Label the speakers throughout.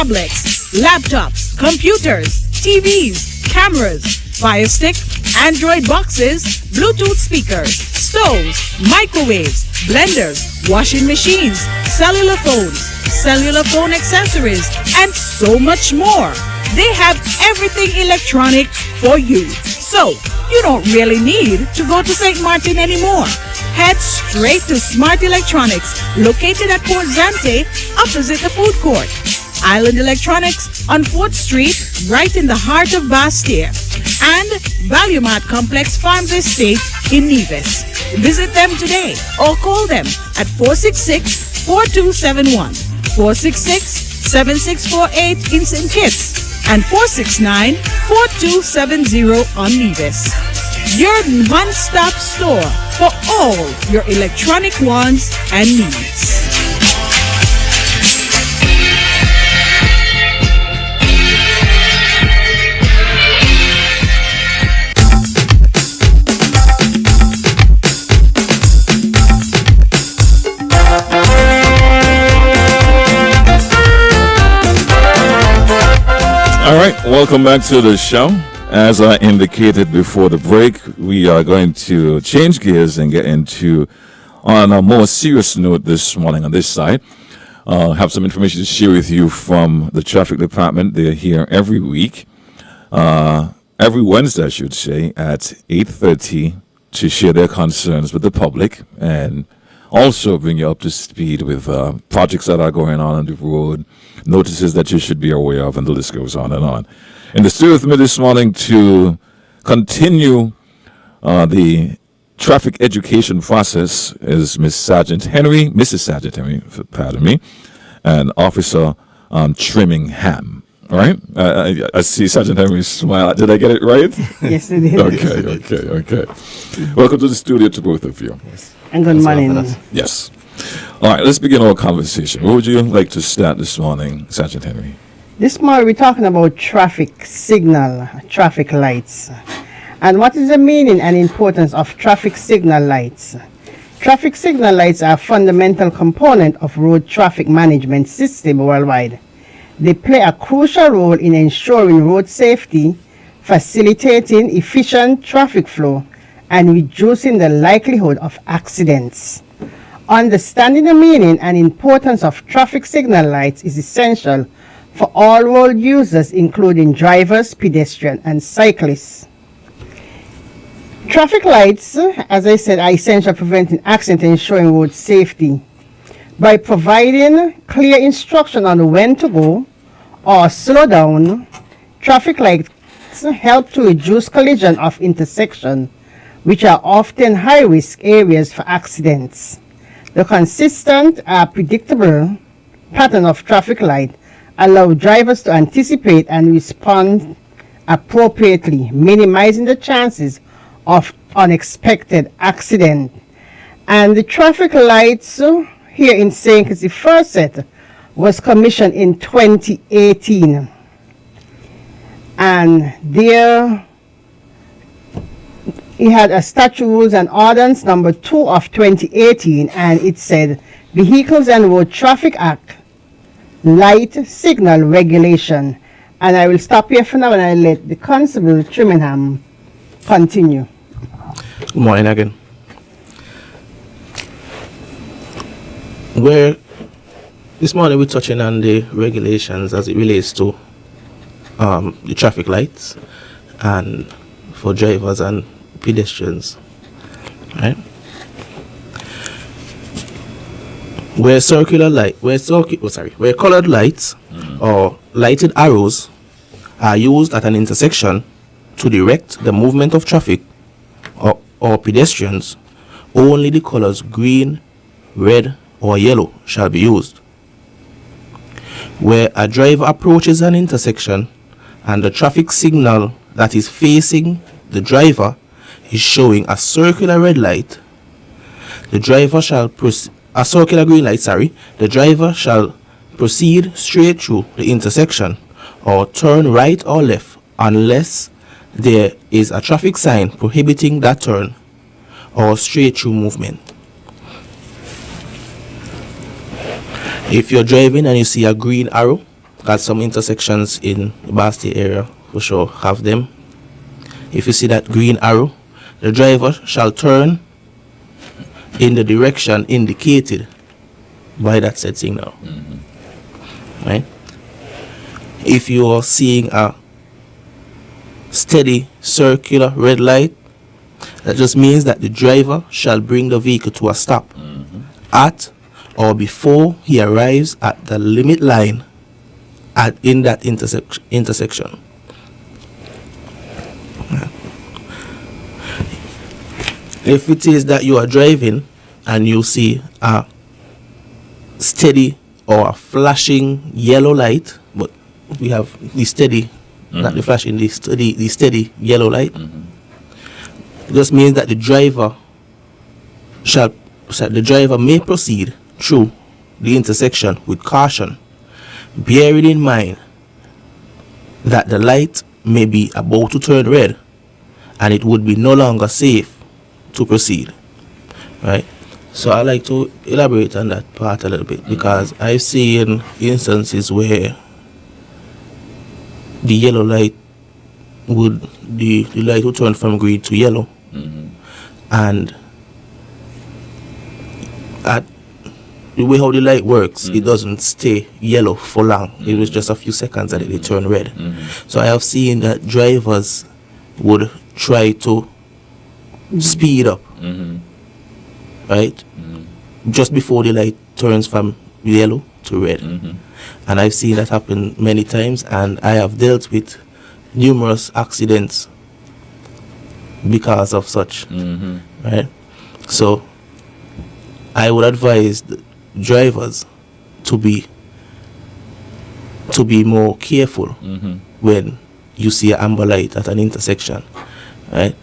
Speaker 1: tablets, laptops, computers, TVs, cameras, Fire Stick, Android boxes, Bluetooth speakers, stoves, microwaves, blenders, washing machines, cellular phones, cellular phone accessories, and so much more. They have everything electronic for you. So, you don't really need to go to St. Martin anymore. Head straight to Smart Electronics, located at Port Zante, opposite the food court. Island Electronics on 4th Street, right in the heart of Bastia. And Valuemart Complex Farms Estate in Nevis. Visit them today or call them at 466-4271, 466-7648 in St. Kitts, and 469-4270 on Nevis. Your one-stop store for all your electronic wants and needs.
Speaker 2: All right, welcome back to the show. As I indicated before the break, we are going to change gears and get into, on a more serious note this morning on this side. Have some information to share with you from the traffic department. They're here every week, every Wednesday, I should say, at 8:30 to share their concerns with the public and also bring you up to speed with projects that are going on the road, notices that you should be aware of, and the list goes on and on. In the studio with me this morning to continue the traffic education process is Mrs. Sergeant Henry, pardon me, and Officer Trimmingham. All right? I see Sergeant Henry smile. Did I get it right?
Speaker 3: Yes, you did.
Speaker 2: Okay. Welcome to the studio to both of you.
Speaker 3: Yes. And good morning.
Speaker 2: Yes. All right, let's begin our conversation. What would you like to start this morning, Sergeant Henry?
Speaker 3: This morning we're talking about traffic signal, traffic lights. And what is the meaning and importance of traffic signal lights? Traffic signal lights are a fundamental component of road traffic management system worldwide. They play a crucial role in ensuring road safety, facilitating efficient traffic flow, and reducing the likelihood of accidents. Understanding the meaning and importance of traffic signal lights is essential for all road users, including drivers, pedestrians, and cyclists. Traffic lights, as I said, are essential for preventing accidents and ensuring road safety. By providing clear instruction on when to go or slow down, traffic lights help to reduce collision of intersections, which are often high-risk areas for accidents. The consistent, predictable pattern of traffic light allows drivers to anticipate and respond appropriately, minimizing the chances of unexpected accident. And the traffic lights here in St. Kitts, the first set was commissioned in 2018. And there he had a statute rules and ordinance number 2 of 2018, and it said Vehicles and Road Traffic Act Light Signal Regulation. And I will stop here for now and I'll let the Constable Trimmingham continue.
Speaker 4: Good morning again. This morning we're touching on the regulations as it relates to the traffic lights and for drivers and pedestrians, right? Where colored lights or lighted arrows are used at an intersection to direct the movement of traffic or pedestrians, only the colors green, red, or yellow shall be used. Where a driver approaches an intersection and the traffic signal that is facing the driver is showing a circular red light, the driver shall a circular green light, the driver shall proceed straight through the intersection or turn right or left unless there is a traffic sign prohibiting that turn or straight through movement. If you're driving and you see a green arrow Got some intersections in the Basti area for sure have them. If you see that green arrow, the driver shall turn in the direction indicated by that said signal. Right? If you are seeing a steady circular red light, that just means that the driver shall bring the vehicle to a stop at or before he arrives at the limit line in that intersection. If it is that you are driving and you see a steady or a flashing yellow light, but we have the steady, not the flashing, the steady yellow light, it just means that the driver may proceed through the intersection with caution, bearing in mind that the light may be about to turn red and it would be no longer safe to proceed. Right? So I like to elaborate on that part a little bit, because I've seen instances where the yellow light the light would turn from green to yellow, and at the way how the light works, it doesn't stay yellow for long. It was just a few seconds and it turn red. So I have seen that drivers would try to speed up, right, just before the light turns from yellow to red. And I've seen that happen many times, and I have dealt with numerous accidents because of such. Right? So I would advise the drivers to be more careful when you see an amber light at an intersection, right?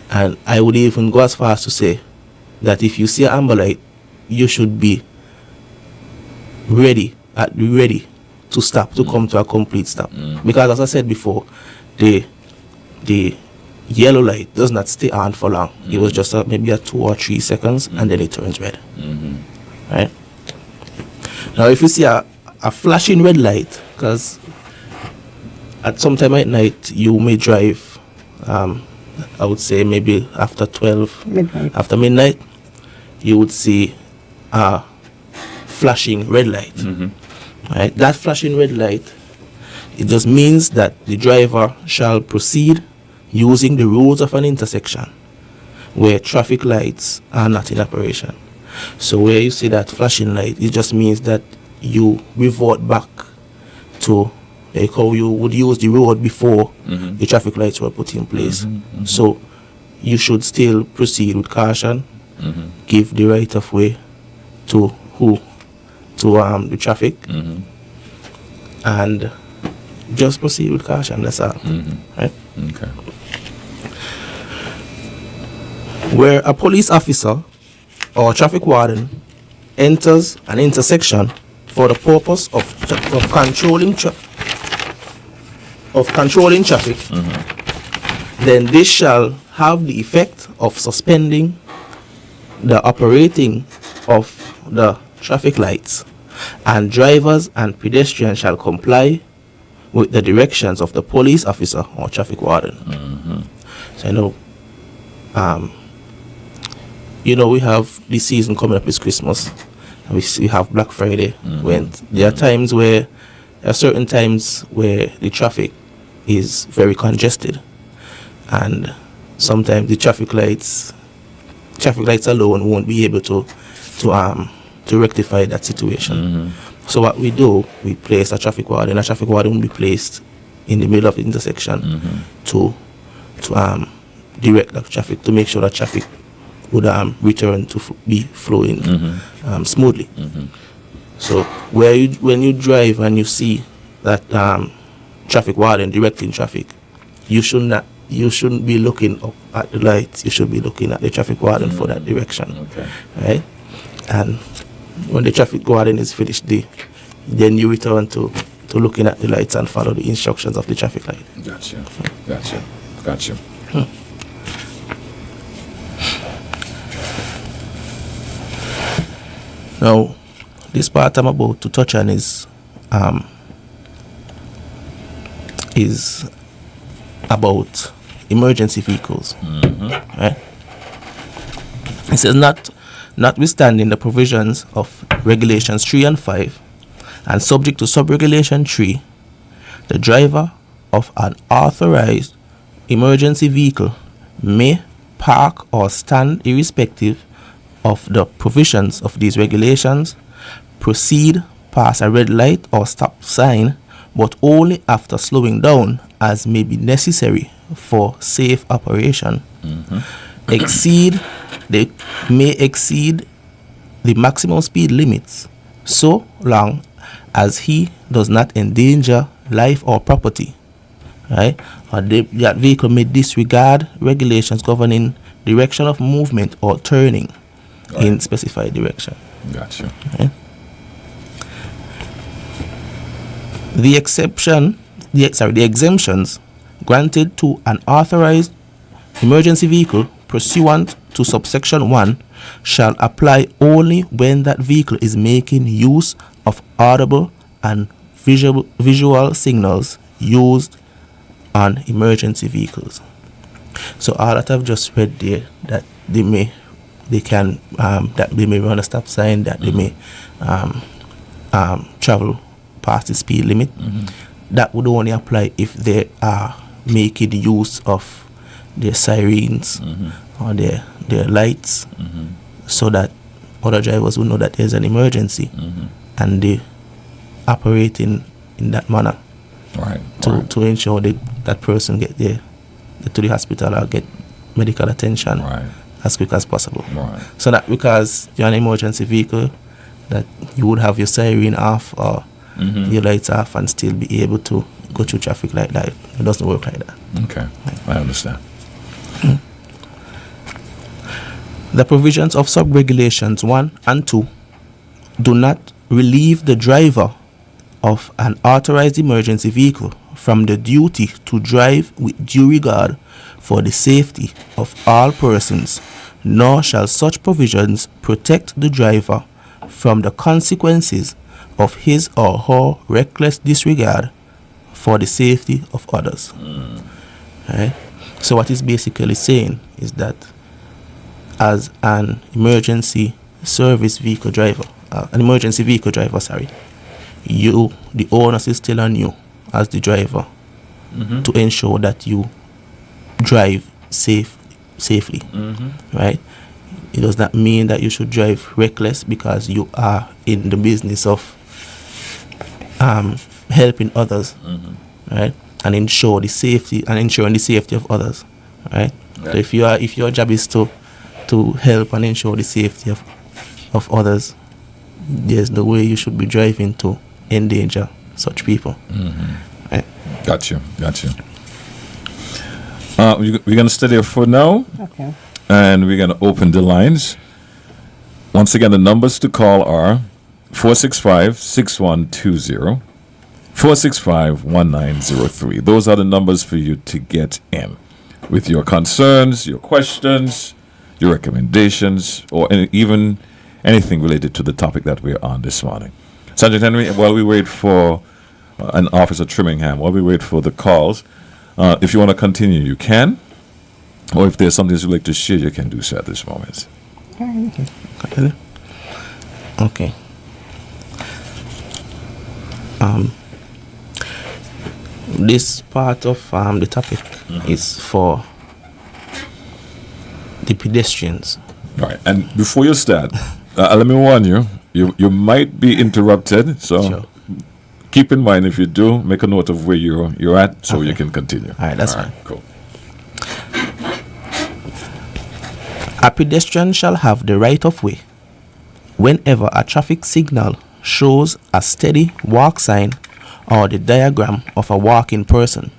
Speaker 4: And I would even go as far as to say that if you see an amber light, you should be ready to stop, to come to a complete stop. Because as I said before, the yellow light does not stay on for long. It was just maybe a 2 or 3 seconds, and then it turns red. Right? Now, if you see a flashing red light, because at some time at night you may drive, I would say maybe after 12, after midnight, you would see a flashing red light. Right? That flashing red light, it just means that the driver shall proceed using the rules of an intersection where traffic lights are not in operation. So where you see that flashing light, it just means that you revert back to like how you would use the road before the traffic lights were put in place. So you should still proceed with caution, give the right of way to the traffic, and just proceed with caution. That's all. Right?
Speaker 2: Okay.
Speaker 4: Where a police officer or traffic warden enters an intersection for the purpose of controlling traffic, then this shall have the effect of suspending the operating of the traffic lights, and drivers and pedestrians shall comply with the directions of the police officer or traffic warden. So we have this season coming up is Christmas, and we have Black Friday. When there are times where there are certain times where the traffic is very congested, and sometimes the traffic lights alone won't be able to rectify that situation. So what we do, we place a traffic warden. A traffic warden will be placed in the middle of the intersection to direct the traffic, to make sure that traffic would return to be flowing smoothly. So when you drive and you see that traffic warden directing traffic, you shouldn't be looking up at the lights. You should be looking at the traffic warden for that direction.
Speaker 2: Okay.
Speaker 4: Right? And when the traffic warden is finished, then you return to looking at the lights and follow the instructions of the traffic light.
Speaker 2: Gotcha.
Speaker 4: Now, this part I'm about to touch on is is about emergency vehicles. Right? It says notwithstanding the provisions of regulations 3 and 5 and subject to sub-regulation 3, the driver of an authorized emergency vehicle may park or stand irrespective of the provisions of these regulations, proceed past a red light or stop sign, but only after slowing down as may be necessary for safe operation. They may exceed the maximum speed limits so long as he does not endanger life or property. Right? Or that vehicle may disregard regulations governing direction of movement or turning in specified direction.
Speaker 2: Gotcha.
Speaker 4: Right? The exemptions granted to an authorized emergency vehicle pursuant to subsection 1 shall apply only when that vehicle is making use of audible and visual signals used on emergency vehicles. So all that I've just read there, that they may run a stop sign, that they may travel past the speed limit. That would only apply if they are making use of their sirens or their lights, so that other drivers will know that there's an emergency, and they operate in that manner to ensure that person get there to the hospital or get medical attention as quick as possible. So that because you're an emergency vehicle, that you would have your siren off or your lights off and still be able to go through traffic like that. It doesn't work like that.
Speaker 2: Okay, I understand.
Speaker 4: The provisions of sub-regulations 1 and 2 do not relieve the driver of an authorized emergency vehicle from the duty to drive with due regard for the safety of all persons, nor shall such provisions protect the driver from the consequences of his or her reckless disregard for the safety of others. Right? So what it's basically saying is that as an emergency vehicle driver, you, the onus is still on you as the driver to ensure that you drive safely. Right? It does not mean that you should drive reckless because you are in the business of helping others, right, and ensuring the safety of others, right. So if your job is to help and ensure the safety of others, there's no way you should be driving to endanger such people. Right?
Speaker 2: Gotcha. We're going to stay there for now.
Speaker 3: Okay.
Speaker 2: And we're going to open the lines. Once again, the numbers to call are 465-6120, 465-1903. Those are the numbers for you to get in with your concerns, your questions, your recommendations, or even anything related to the topic that we're on this morning. Sergeant Henry, while we wait for an Officer Trimmingham, while we wait for the calls, if you want to continue, you can. Or if there's something you'd like to share, you can do so at this moment.
Speaker 4: Okay. This part of the topic is for the pedestrians.
Speaker 2: Right. And before you start, let me warn you, you might be interrupted. So
Speaker 4: Sure.
Speaker 2: keep in mind, if you do, make a note of where you're at so you can continue.
Speaker 4: All right, that's fine.
Speaker 2: Cool.
Speaker 4: A pedestrian shall have the right of way whenever a traffic signal shows a steady walk sign or the diagram of a walking person.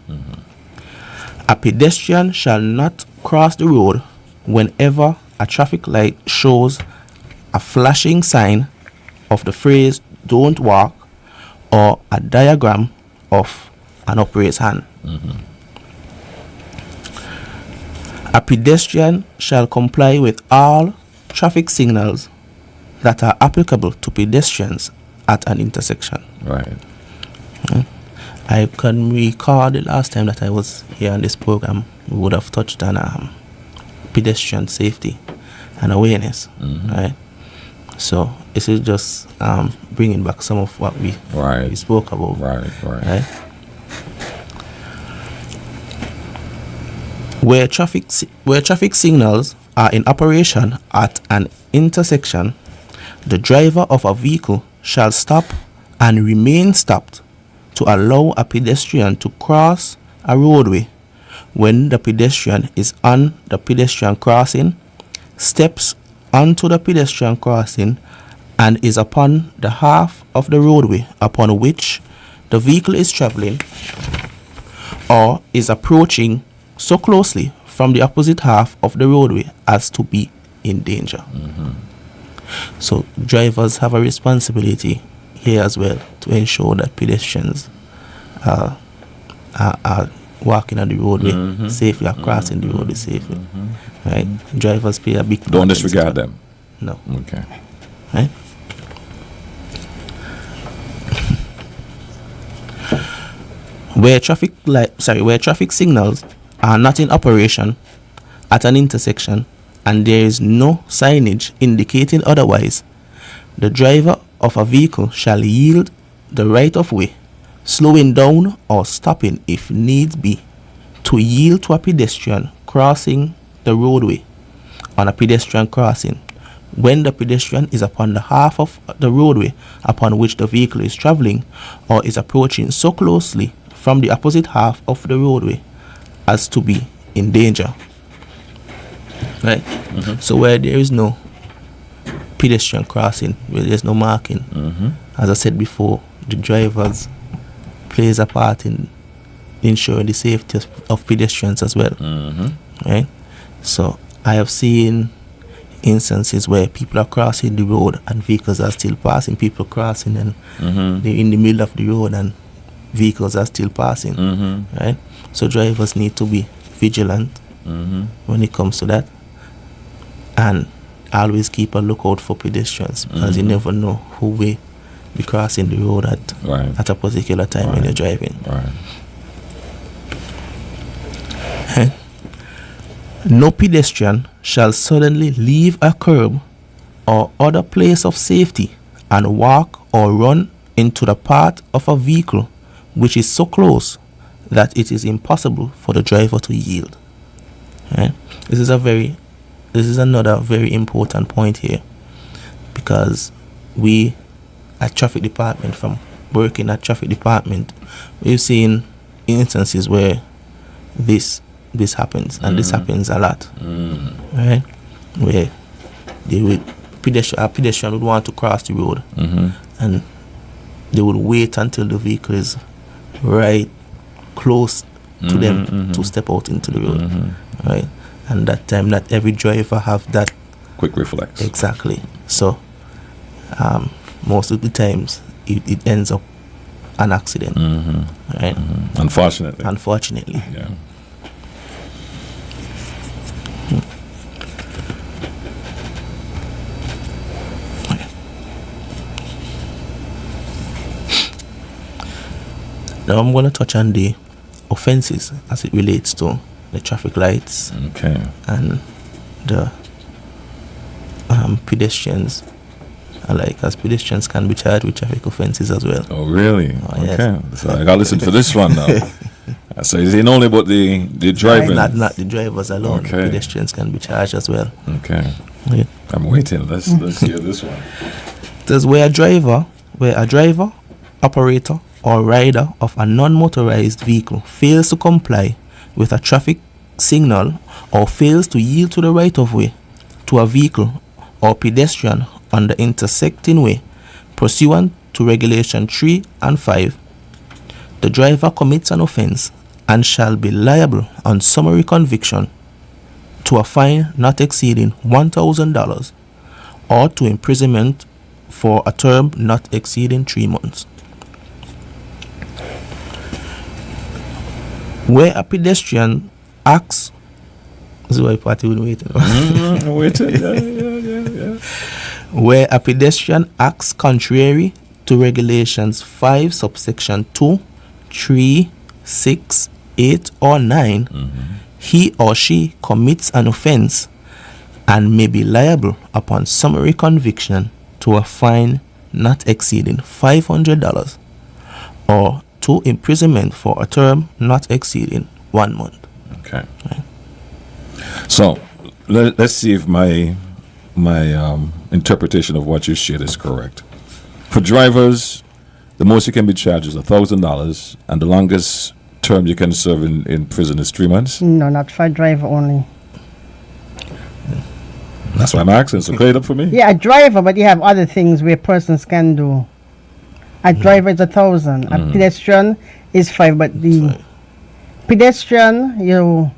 Speaker 4: A pedestrian shall not cross the road whenever a traffic light shows a flashing sign of the phrase "don't walk" or a diagram of an upraised hand. A pedestrian shall comply with all traffic signals that are applicable to pedestrians at an intersection.
Speaker 2: Right.
Speaker 4: I can recall the last time that I was here on this program, we would have touched on pedestrian safety and awareness, right? So this is just bringing back some of what we spoke about, right? Where traffic signals are in operation at an intersection, the driver of a vehicle shall stop and remain stopped to allow a pedestrian to cross a roadway. When the pedestrian is on the pedestrian crossing, steps onto the pedestrian crossing, and is upon the half of the roadway upon which the vehicle is traveling, or is approaching so closely from the opposite half of the roadway as to be in danger. So drivers have a responsibility here as well to ensure that pedestrians are walking on the roadway safely, are crossing the roadway safely. Right? Drivers play a big part.
Speaker 2: Don't disregard them.
Speaker 4: No.
Speaker 2: Okay.
Speaker 4: Right? Where traffic signals are not in operation at an intersection and there is no signage indicating otherwise, the driver of a vehicle shall yield the right of way, slowing down or stopping if needs be, to yield to a pedestrian crossing the roadway on a pedestrian crossing when the pedestrian is upon the half of the roadway upon which the vehicle is traveling, or is approaching so closely from the opposite half of the roadway as to be in danger. Right? So where there is no pedestrian crossing, where there's no marking, as I said before, the drivers plays a part in ensuring the safety of pedestrians as well. Right? So I have seen instances where people are crossing the road and vehicles are still passing, people crossing and they're in the middle of the road and vehicles are still passing. Right? So drivers need to be vigilant when it comes to that, and always keep a lookout for pedestrians, because you never know who will be crossing the road at a particular time when you're driving. No pedestrian shall suddenly leave a curb or other place of safety and walk or run into the path of a vehicle which is so close that it is impossible for the driver to yield. This is another very important point here, because we at traffic department, from working at traffic department, we've seen instances where this happens, and this happens a lot, right? Where a pedestrian would want to cross the road, and they would wait until the vehicle is right close to them to step out into the road, right? And that time, not every driver have that
Speaker 2: quick reflex.
Speaker 4: Exactly. So most of the times it ends up an accident, right? Unfortunately.
Speaker 2: Yeah.
Speaker 4: Now I'm going to touch on the offenses as it relates to the traffic lights and the pedestrians. As pedestrians can be charged with traffic offenses as well.
Speaker 2: Oh, really?
Speaker 4: Yes.
Speaker 2: Okay. So I got to listen for this one now. So is it only about the driving?
Speaker 4: Not the drivers alone.
Speaker 2: Okay.
Speaker 4: Pedestrians can be charged as well.
Speaker 2: Okay.
Speaker 4: Yeah.
Speaker 2: I'm waiting. Let's hear this one.
Speaker 4: There's where a driver, operator, or rider of a non-motorized vehicle fails to comply with a traffic signal or fails to yield to the right of way to a vehicle or pedestrian on the intersecting way pursuant to regulation 3 and 5, the driver commits an offense and shall be liable on summary conviction to a fine not exceeding $1,000 or to imprisonment for a term not exceeding 3 months. Where a pedestrian acts, this is why party would wait. Where a pedestrian acts contrary to regulations 5 subsection 2, 3, 6, 8, or 9, he or she commits an offense and may be liable upon summary conviction to a fine not exceeding $500 or to imprisonment for a term not exceeding 1 month.
Speaker 2: Okay. So let's see if my interpretation of what you shared is correct. For drivers, the most you can be charged is $1,000, and the longest term you can serve in prison is 3 months.
Speaker 3: No, not for driver only.
Speaker 2: That's why I'm asking. So clear it up for me.
Speaker 3: Yeah, a driver, but you have other things where persons can do. A driver is 1,000. A pedestrian is 5, but the pedestrian, you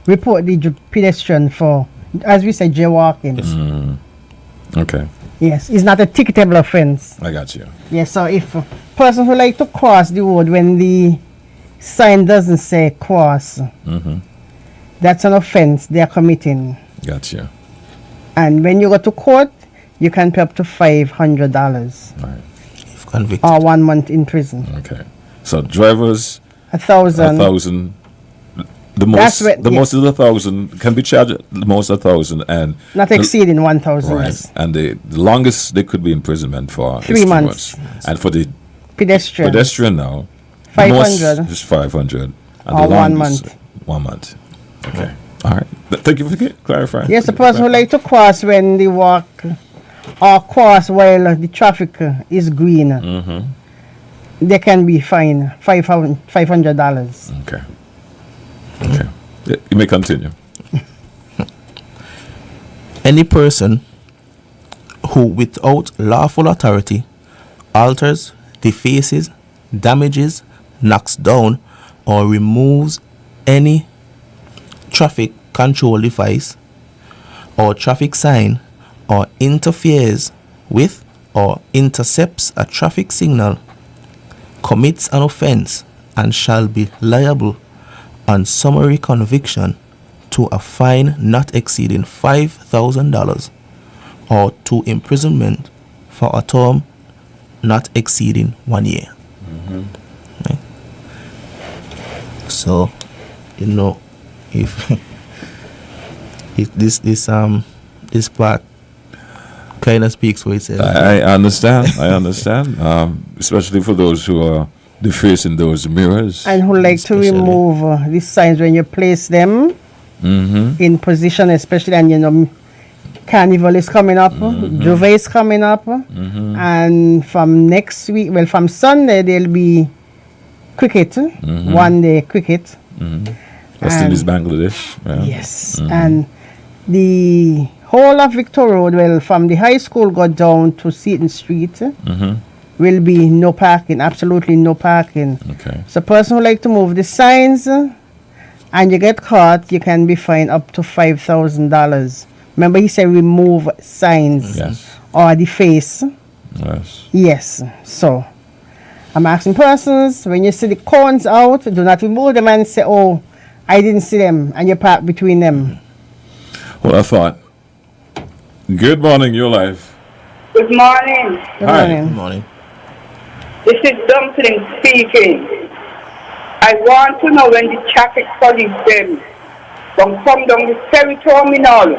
Speaker 3: report the pedestrian for, as we say, jaywalking.
Speaker 2: Okay,
Speaker 3: Yes, it's not a ticketable offense.
Speaker 2: I got you.
Speaker 3: Yes, so if a person who like to cross the road when the sign doesn't say cross, that's an offense they are committing.
Speaker 2: Got you.
Speaker 3: And when you go to court, you can pay up to $500
Speaker 2: All right.
Speaker 4: If convicted.
Speaker 3: or 1 month in prison.
Speaker 2: Okay. So drivers,
Speaker 3: 1,000.
Speaker 2: 1,000. The
Speaker 3: That's
Speaker 2: most,
Speaker 3: what-
Speaker 2: the
Speaker 3: yes.
Speaker 2: most is 1,000. Can be charged the most 1,000, and
Speaker 3: Not
Speaker 2: the-
Speaker 3: exceeding 1,000.
Speaker 2: right.
Speaker 3: Yes.
Speaker 2: And the longest they could be imprisonment for is
Speaker 3: 3 months.
Speaker 2: And for the
Speaker 3: Pedestrian.
Speaker 2: pedestrian now, the
Speaker 3: 500.
Speaker 2: most is 500, and
Speaker 3: Or
Speaker 2: the
Speaker 3: 1
Speaker 2: longest,
Speaker 3: month.
Speaker 2: 1 month. Okay. All right. Thank you for clarifying.
Speaker 3: Yes, the person who like to cross when they walk or cross while the traffic is green, they can be fined $500.
Speaker 2: Okay. Okay. Yeah, you may continue.
Speaker 4: Any person who without lawful authority alters, defaces, damages, knocks down, or removes any traffic control device or traffic sign, or interferes with or intercepts a traffic signal commits an offense and shall be liable on summary conviction to a fine not exceeding $5,000 or to imprisonment for a term not exceeding 1 year. Right? So, you know, if this part kind of speaks for itself.
Speaker 2: I understand. I understand. Especially for those who are defacing those mirrors.
Speaker 3: And who like to
Speaker 4: Especially.
Speaker 3: remove these signs when you place them in position, especially, and you know, Carnival is coming up, Juve is coming up, and from next week, well, from Sunday, there'll be cricket, 1 day cricket.
Speaker 2: West Indies, Bangladesh. Yeah.
Speaker 3: Yes, and the whole of Victoria Road, well, from the high school go down to Seaton Street, will be no parking, absolutely no parking.
Speaker 2: Okay.
Speaker 3: So person who like to move the signs and you get caught, you can be fined up to $5,000. Remember he said remove signs
Speaker 2: Yes.
Speaker 3: or the face.
Speaker 2: Yes.
Speaker 3: Yes. So I'm asking persons, when you see the cones out, do not remove them and say, oh, I didn't see them, and you park between them.
Speaker 2: Well, I thought. Good morning, your life.
Speaker 5: Good morning.
Speaker 3: Good
Speaker 2: Hi.
Speaker 3: morning.
Speaker 4: Good morning.
Speaker 5: This is Dumpling speaking. I want to know when the traffic police them from come down the ferry terminal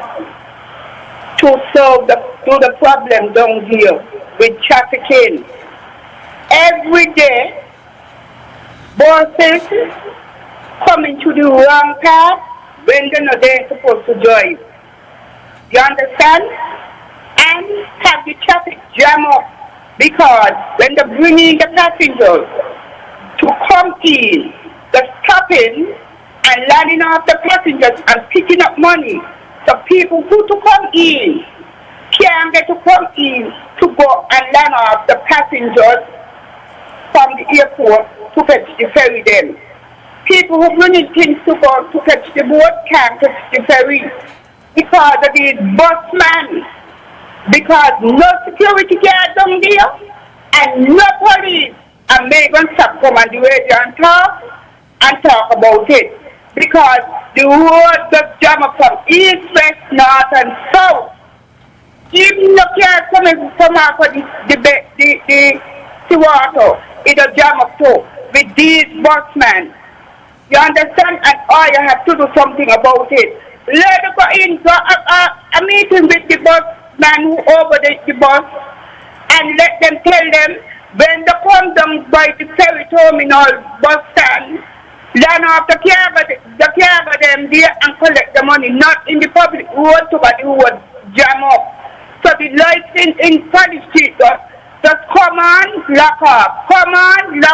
Speaker 5: to solve the problem down here with trafficking. Every day, buses coming to the wrong path when they're not there supposed to drive. You understand? And have the traffic jam up because when they're bringing the passengers to come in, they're stopping and landing off the passengers and picking up money. So people who to come in can't get to come in to go and land off the passengers from the airport to fetch the ferry them. People who bringing things to go to fetch the boat can't fetch the ferry because of these busmen. Because no security guard down there and no police, and they going to stop come on the radio and talk about it. Because the road just jam up from east, west, north, and south. Even the car coming from out of the water, it just jam up too. with these busmen. You understand? And all you have to do something about it. Let them go in to a meeting with the busman who over the bus and let them tell them when they come down by the ferry terminal bus stand, then after the cargo them there and collect the money, not in the public road so that it would jam up. So the lights in Paddy Street just come on, lock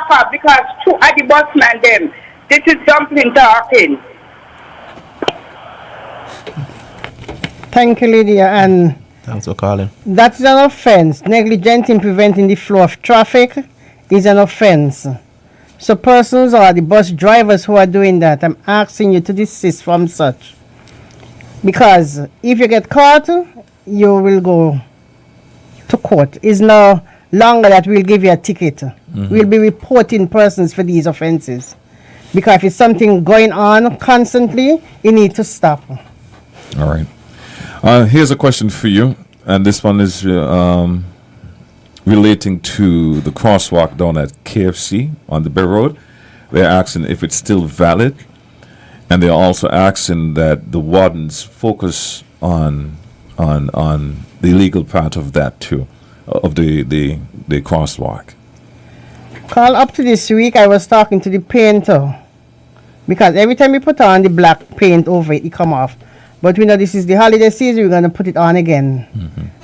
Speaker 5: up because two are the busman them. This is Dumpling talking.
Speaker 3: Thank you, Lydia. And
Speaker 4: Thanks for calling.
Speaker 3: that's an offense. Negligent in preventing the flow of traffic is an offense. So persons or the bus drivers who are doing that, I'm asking you to desist from such. Because if you get caught, you will go to court. It's no longer that we'll give you a ticket. We'll be reporting persons for these offenses. Because if it's something going on constantly, you need to stop.
Speaker 2: All right. Here's a question for you, and this one is relating to the crosswalk down at KFC on the Bay Road. They're asking if it's still valid, and they're also asking that the wardens focus on the legal part of that too, of the crosswalk.
Speaker 3: Call up to this week, I was talking to the painter. Because every time we put on the black paint over it, it come off. But we know this is the holiday season, we're going to put it on again.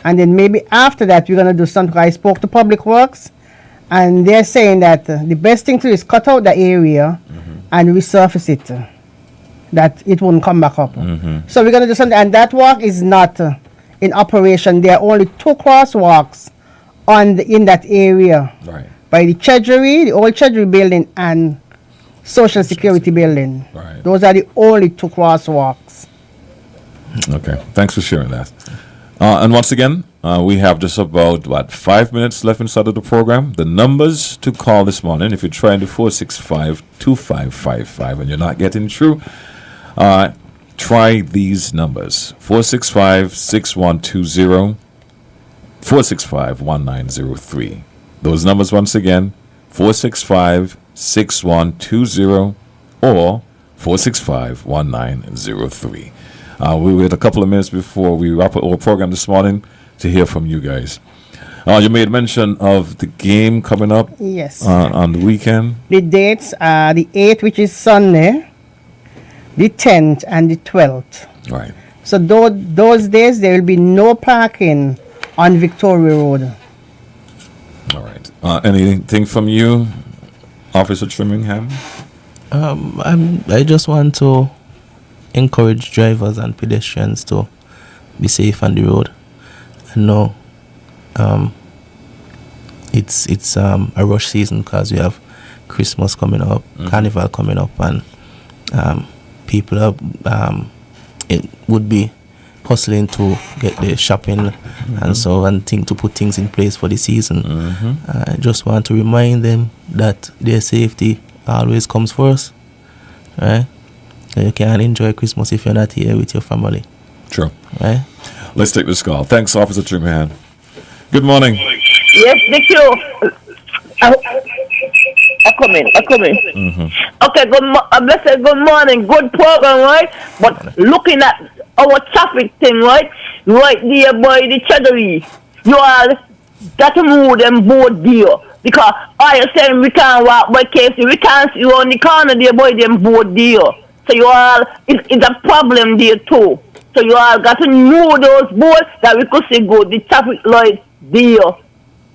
Speaker 3: And then maybe after that, we're going to do something. I spoke to Public Works, and they're saying that the best thing to do is cut out the area and resurface it. That it won't come back up. So we're going to do something. And that walk is not in operation. There are only two crosswalks in that area.
Speaker 2: Right.
Speaker 3: By the Treasury, the old Treasury building, and Social Security building.
Speaker 2: Right.
Speaker 3: Those are the only two crosswalks.
Speaker 2: Okay. Thanks for sharing that. And once again, we have just about 5 minutes left inside of the program. The numbers to call this morning, if you're trying to 465-2555 and you're not getting through, try these numbers: 465-6120, 465-1903. Those numbers once again: 465-6120 or 465-1903. We wait a couple of minutes before we wrap up our program this morning to hear from you guys. You made mention of the game coming up
Speaker 3: Yes.
Speaker 2: on the weekend.
Speaker 3: The dates are the 8th, which is Sunday, the 10th, and the 12th.
Speaker 2: Right.
Speaker 3: So those days, there will be no parking on Victoria Road.
Speaker 2: All right. Anything from you, Officer Trimmingham?
Speaker 4: I just want to encourage drivers and pedestrians to be safe on the road. I know it's a rush season because we have Christmas coming up, Carnival coming up, and people are it would be hustling to get the shopping and so and to put things in place for the season. I just want to remind them that their safety always comes first, right? So you can't enjoy Christmas if you're not here with your family,
Speaker 2: Sure.
Speaker 4: right?
Speaker 2: Let's take this call. Thanks, Officer Trimmingham. Good morning.
Speaker 6: Yes, thank you. I come in. Okay, blessed good morning. Good program, right? But looking at our traffic thing, right? Right there by the Treasury, you all got to move them both there. Because I am saying we can't walk by KFC, we can't see on the corner there by them both there. So you all, it's a problem there too. So you all got to know those boats that we could see good, the traffic lights there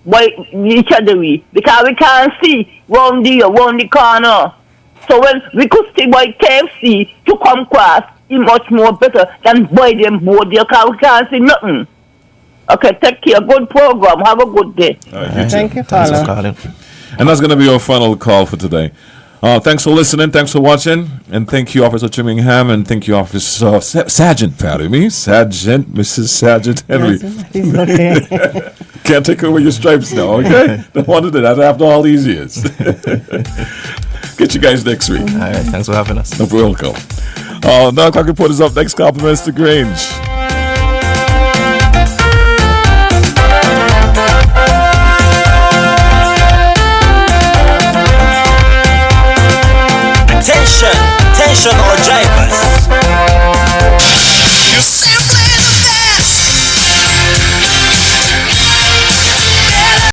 Speaker 6: by the Treasury. Because we can't see round there, round the corner. So when we could see by KFC to come across, it's much more better than by them boat there because we can't see nothing. Okay, take care. Good program. Have a good day.
Speaker 2: All right, you too.
Speaker 3: Thank you,
Speaker 4: Thanks for
Speaker 3: caller.
Speaker 4: calling.
Speaker 2: And that's going to be our final call for today. Thanks for listening. Thanks for watching. And thank you, Officer Trimmingham. And thank you, Officer Sergeant, Mrs. Sergeant Henry.
Speaker 3: It's okay.
Speaker 2: Can't take away your stripes now, okay? Don't want to do that after all these years. Get you guys next week.
Speaker 4: All right, thanks for having us.
Speaker 2: No, welcome. 9 o'clock report is up. Next compliments to Grange.
Speaker 7: Tension